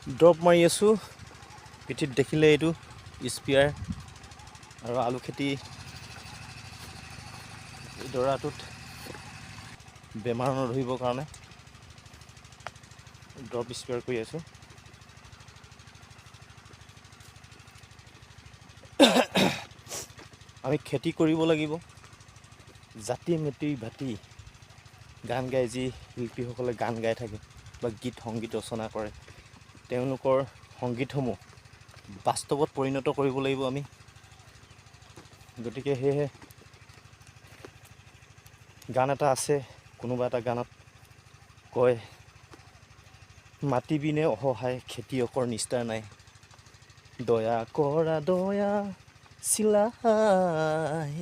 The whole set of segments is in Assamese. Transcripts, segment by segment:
ড্ৰপ মাৰি আছোঁ। পিঠিত দেখিলে এইটো স্পিয়াৰ আৰু আলু খেতি ডৰাটোত বেমাৰ নধৰিবৰ কাৰণে ড্ৰপ স্প্ৰে কৰি আছোঁ। আমি খেতি কৰিব লাগিব। জাতি মেটি ভাটি গান গাই, যি শিল্পীসকলে গান গাই থাকে বা গীত সংগীত ৰচনা কৰে, তেওঁলোকৰ সংগীতসমূহ বাস্তৱত পৰিণত কৰিব লাগিব আমি। গতিকে সেয়েহে গান এটা আছে, কোনোবা এটা গানত কয়, মাটি বিনে অসহায় খেতিয়কৰ নিস্তাৰ নাই, দয়া কৰা দয়া চিলাই।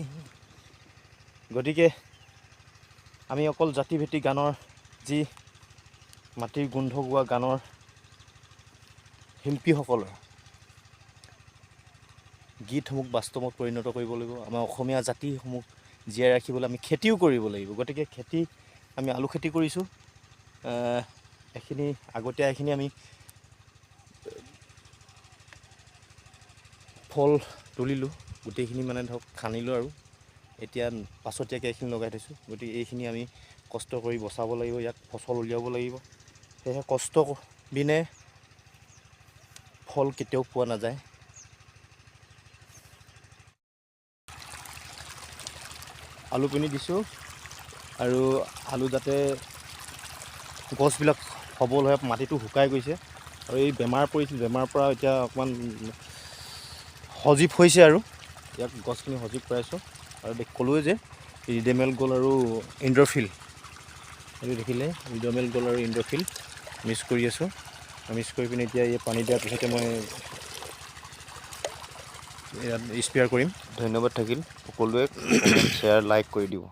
গতিকে আমি অকল জাতি ভেটি গানৰ, যি মাটিৰ গোন্ধ গোৱা গানৰ শিল্পীসকলৰ গীতসমূহ বাস্তৱত পৰিণত কৰিব লাগিব। আমাৰ অসমীয়া জাতিসমূহ জীয়াই ৰাখিবলৈ আমি খেতিও কৰিব লাগিব। গতিকে খেতি, আমি আলু খেতি কৰিছোঁ। আগতীয়া এইখিনি আমি ফল তুলিলোঁ, গোটেইখিনি মানে ধৰক খান্দিলোঁ আৰু এতিয়া পাছতীয়াকৈ এইখিনি লগাই থৈছোঁ। গতিকে এইখিনি আমি কষ্ট কৰি বচাব লাগিব, ইয়াক ফচল উলিয়াব লাগিব। সেয়েহে কষ্ট বিনে ফল কেতিয়াও পোৱা নাযায়। আলু পিনি দিছোঁ আৰু আলু যাতে গছবিলাক সবল হয়, মাটিটো শুকাই গৈছে আৰু এই বেমাৰ পৰিছিল, বেমাৰৰ পৰা এতিয়া অকণমান সজীৱ হৈছে আৰু ইয়াক গছখিনি সজীৱ কৰাইছোঁ। আৰু ক'লোৱে যে ৰিডেমেল গ'ল আৰু ইণ্ড্ৰফিল, এইটো দেখিলে ৰিডেমেল গ'ল আৰু ইণ্ড্ৰফিল মিক্স কৰি আছোঁ। মিক্স কৰি পিনে এতিয়া এই পানী দিয়াৰ পিছতে মই ইয়াত স্প্ৰে কৰিম। ধন্যবাদ থাকিল সকলোৱে, কমেণ্ট শ্বেয়াৰ লাইক কৰি দিব।